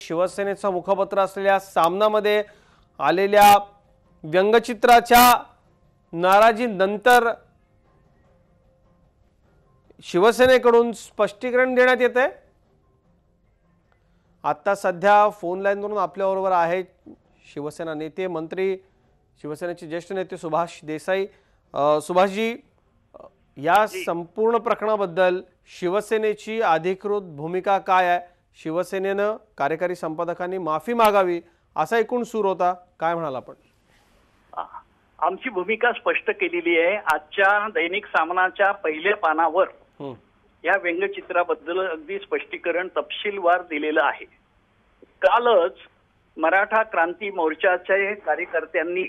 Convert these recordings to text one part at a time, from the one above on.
शिवसेनेचं मुखपत्र असलेल्या सामनामध्ये आलेल्या व्यंगचित्राच्या नाराजीनंतर शिवसेनेकडून स्पष्टीकरण देण्यात येते। आता सध्या फोन लाईनवरून आपल्याबरोबर आहे शिवसेना नेते मंत्री शिवसेनेचे ज्येष्ठ नेते सुभाष देसाई। सुभाषजी, या संपूर्ण प्रकरणाबद्दल शिवसेनेची अधिकृत भूमिका काय आहे? शिवसेनेनं कार्यकारी संपादकांनी माफी मागावी असा एकूण सूर होता, काय म्हणाल आपण? आमची भूमिका स्पष्ट केलेली आहे। आजच्या दैनिक सामनाच्या पहिल्या पानावर या व्यंगचित्राबद्दल अगदी स्पष्टीकरण तपशीलवार दिलेलं आहे। कालच मराठा क्रांती मोर्चाचे कार्यकर्त्यांनी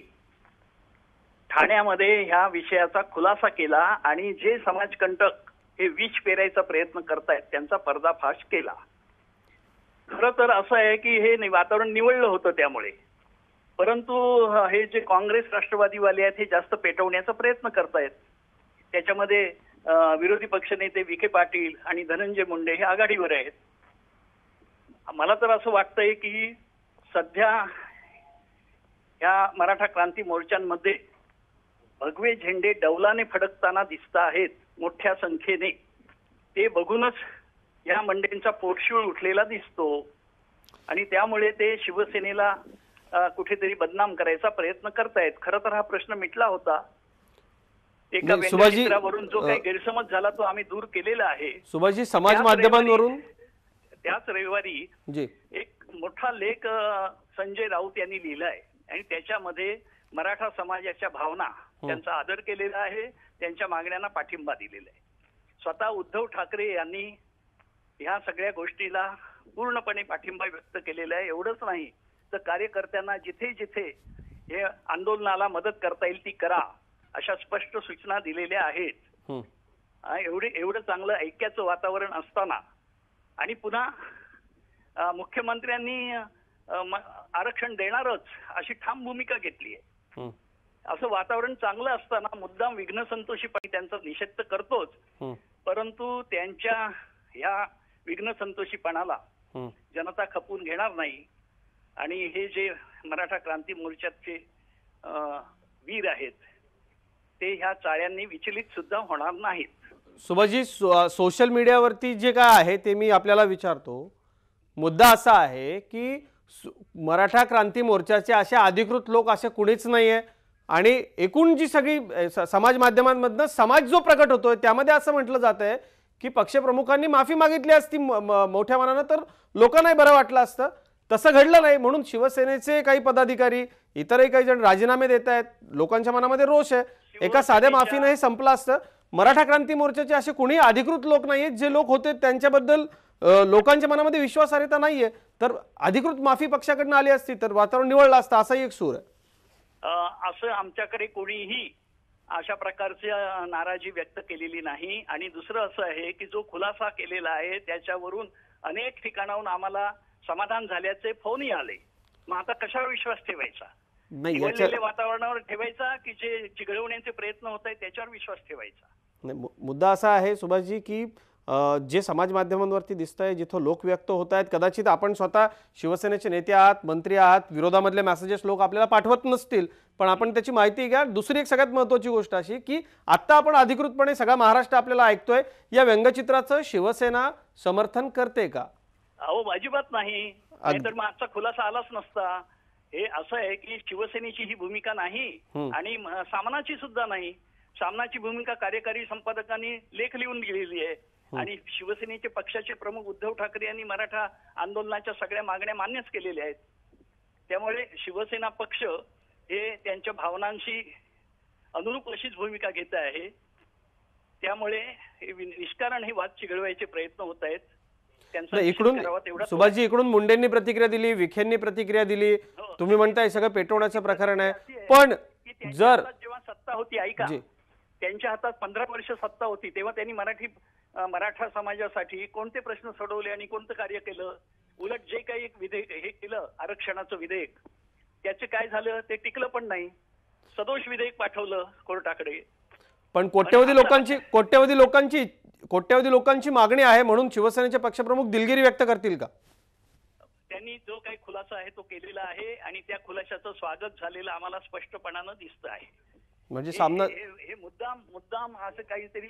ठाण्यामध्ये ह्या विषयाचा खुलासा केला आणि जे समाजकंटक हे विष पेरायचा प्रयत्न करतायत त्यांचा पर्दाफाश केला। खरं तर असं आहे की हे वातावरण निवळलं होतं त्यामुळे, परंतु हे जे काँग्रेस राष्ट्रवादीवाले आहेत हे जास्त पेटवण्याचा प्रयत्न करतायत। त्याच्यामध्ये विरोधी पक्षनेते विखे पाटील आणि धनंजय मुंडे हे आघाडीवर आहेत। मला तर असं वाटतंय की सध्या या मराठा क्रांती मोर्चांमध्ये भगवे झेंडे डौलाने फडकताना दिसत आहेत मोठ्या संख्येने। ते बघूनच या मंडळींचा पोटशूळ उठलेला दिसतो आणि त्यामुळे ते शिवसेनेला कुठेतरी बदनाम करायचा प्रयत्न करतायत। खरं तर हा प्रश्न मिटला होता। एका व्यंगचित्रावरून जो काही गैरसमज झाला तो आम्ही दूर केलेला आहे। सुभाषजी, समाज माध्यमांवरून त्याच रविवारी एक मोठा लेख संजय राऊत यांनी लिहिलाय आणि त्याच्यामध्ये मराठा समाजाच्या भावना त्यांचा आदर केलेला आहे, त्यांच्या मागण्यांना पाठिंबा दिलेला आहे। स्वतः उद्धव ठाकरे यांनी ह्या सगळ्या गोष्टीला पूर्णपणे पाठिंबा व्यक्त केलेला आहे। एवढंच नाही तर कार्यकर्त्यांना जिथे जिथे हे आंदोलनाला मदत करता येईल ती करा अशा स्पष्ट सूचना दिलेल्या आहेत। एवढं चांगलं ऐक्याचं वातावरण असताना आणि पुन्हा मुख्यमंत्र्यांनी आरक्षण देणारच अशी ठाम भूमिका घेतली आहे। असं वातावरण चांगलं असताना मुद्दाम विघ्नसंतोषीपणे त्यांचा निषेध तर करतोच, परंतु त्यांच्या या विघ्नसंतोषीपणाला जनता खपवून घेणार नाही आणि हे जे मराठा क्रांती मोर्चाचे वीर आहेत ते ह्या चाळ्यांनी विचलित सुद्धा होणार नाहीत। सुभाषजी, सोशल मीडियावरती जे काय आहे ते मी आपल्याला विचारतो। मुद्दा असा आहे की मराठा क्रांती मोर्चाचे असे अधिकृत लोक असे कुणीच नाहीये आणि एकूण जी सगळी समाज माध्यमांमधनं समाज जो प्रकट होतोय त्यामध्ये असं म्हटलं जात आहे की पक्षप्रमुखांनी माफी मागितली असती मोठ्या मनानं तर लोकांनाही बरं वाटलं असतं। तसं घडलं नाही म्हणून शिवसेनेचे काही पदाधिकारी इतरही काही जण राजीनामे देत आहेत। लोकांच्या मनामध्ये रोष आहे। एका साध्या माफीने हे संपलं असतं। मराठा क्रांती मोर्चाचे असे कुणी अधिकृत लोक नाहीयेत, जे लोक होते त्यांच्याबद्दल लोकांच्या मनामध्ये विश्वासार्हता नाहीये, तर अधिकृत माफी पक्षाकडून आली असती तर वातावरण निवळलं असतं असाही एक सूर आहे। असं आमच्याकडे कोणीही अशा प्रकारची नाराजी व्यक्त केलेली नाही। आणि दुसरं असं आहे की जो खुलासा केलेला आहे त्याच्यावरून अनेक ठिकाणाहून आम्हाला समाधान झाल्याचे फोनही आले। मग आता कशावर विश्वास ठेवायचा? निवडलेल्या वातावरणावर ठेवायचा की जे चिघळवण्याचे प्रयत्न होत आहेत त्याच्यावर विश्वास ठेवायचा? मुद्दा असा आहे सुभाषजी की जे समाज माध्यमांवरती दिसतंय, जिथं लोक व्यक्त होत आहेत, कदाचित आपण स्वतः शिवसेनेचे नेते आहात, मंत्री आहात, विरोधामधले मेसेजेस लोक आपल्याला पाठवत नसतील, पण आपण त्याची माहिती घ्या। दुसरी एक सगळ्यात महत्त्वाची गोष्ट अशी की आता आपण अधिकृतपणे सगळा महाराष्ट्र आपल्याला ऐकतोय, या व्यंगचित्राचं शिवसेना समर्थन करते का? अहो, अजिबात नाही, नाहीतर मग आजचा खुलासा आलाच नसता। हे असं आहे की शिवसेनेची ही भूमिका नाही आणि सामनाची सुद्धा नाही। सामनाची भूमिका कार्यकारी संपादकांनी लेख लिहून दिलेली आहे आणि शिवसेनेचे पक्षाचे प्रमुख उद्धव ठाकरे यांनी मराठा आंदोलनाच्या सगळ्या मागण्या मान्यच केलेल्या आहेत। त्यामुळे शिवसेना पक्ष हे त्यांच्या भावनांशी अनुरूप अशीच भूमिका घेत आहे। त्यामुळे निष्कारण हे वाद चिघळवायचे प्रयत्न होत आहेत। इकडून सुभाषजी, इकडून मुंडेंनी प्रतिक्रिया दिली, विखेंनी प्रतिक्रिया दिली, तुम्ही म्हणताय सगळं पेटवण्याचं प्रकरण आहे, पण जर जेव्हा सत्ता होती, ऐका, त्यांच्या हातात 15 वर्ष सत्ता होती तेव्हा त्यांनी मराठा समाजासाठी कोणते प्रश्न सोडवले आणि कोणतं कार्य केलं? उलट जे काही एक विधेयक हे केलं आरक्षणाचं विधेयक, त्याचे काय झालं? ते टिकलं पण नाही। सदोष विधेयक पाठवलं कोर्टाकडे। पण कोट्यवधी लोकांची मागणी आहे म्हणून शिवसेनेचे पक्षप्रमुख दिलगिरी व्यक्त करतील का? त्यांनी जो काही खुलासा आहे तो केलेला आहे आणि त्या खुलाशाचं स्वागत झालेलं आम्हाला स्पष्टपणानं दिसतं आहे. म्हणजे सामना हे मुद्दाम असं काहीतरी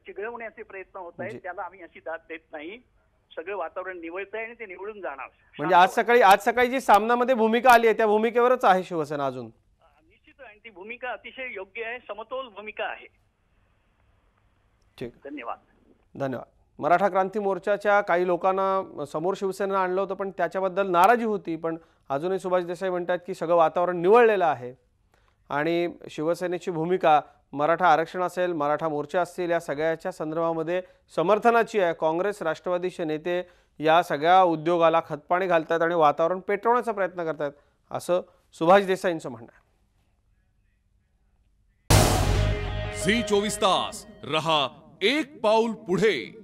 चिघळवण्याचे प्रयत्न होत आहेत, त्याला आम्ही अशी दाद देत नाही. सगळं वातावरण निवळत आहे आणि ते निवडून जाणार. म्हणजे आज सकाळी जी सामनामध्ये भूमिका आली आहे त्या भूमिकेवरच आहे शिवसेना अजून. निश्चित आणि ती भूमिका अतिशय योग्य आहे, समतोल भूमिका आहे. ठीक, धन्यवाद. मराठा क्रांती मोर्चाच्या काही लोकांना समोर शिवसेना आणलं होतं पण त्याच्याबद्दल नाराजी होती, पण अजूनही सुभाष देसाई म्हणतात की सगळं वातावरण निवळलेलं आहे आणि शिवसेनेची भूमिका मराठा आरक्षण असेल, मराठा मोर्चा असतील, या सगळ्याच्या संदर्भामध्ये समर्थनाची आहे. काँग्रेस राष्ट्रवादीचे नेते या सगळ्या उद्योगाला खतपाणी घालतात आणि वातावरण पेटवण्याचा प्रयत्न करतात असं सुभाष देसाईंचं म्हणणं आहे. झी 24 तास रहा एक पाऊल पुढे.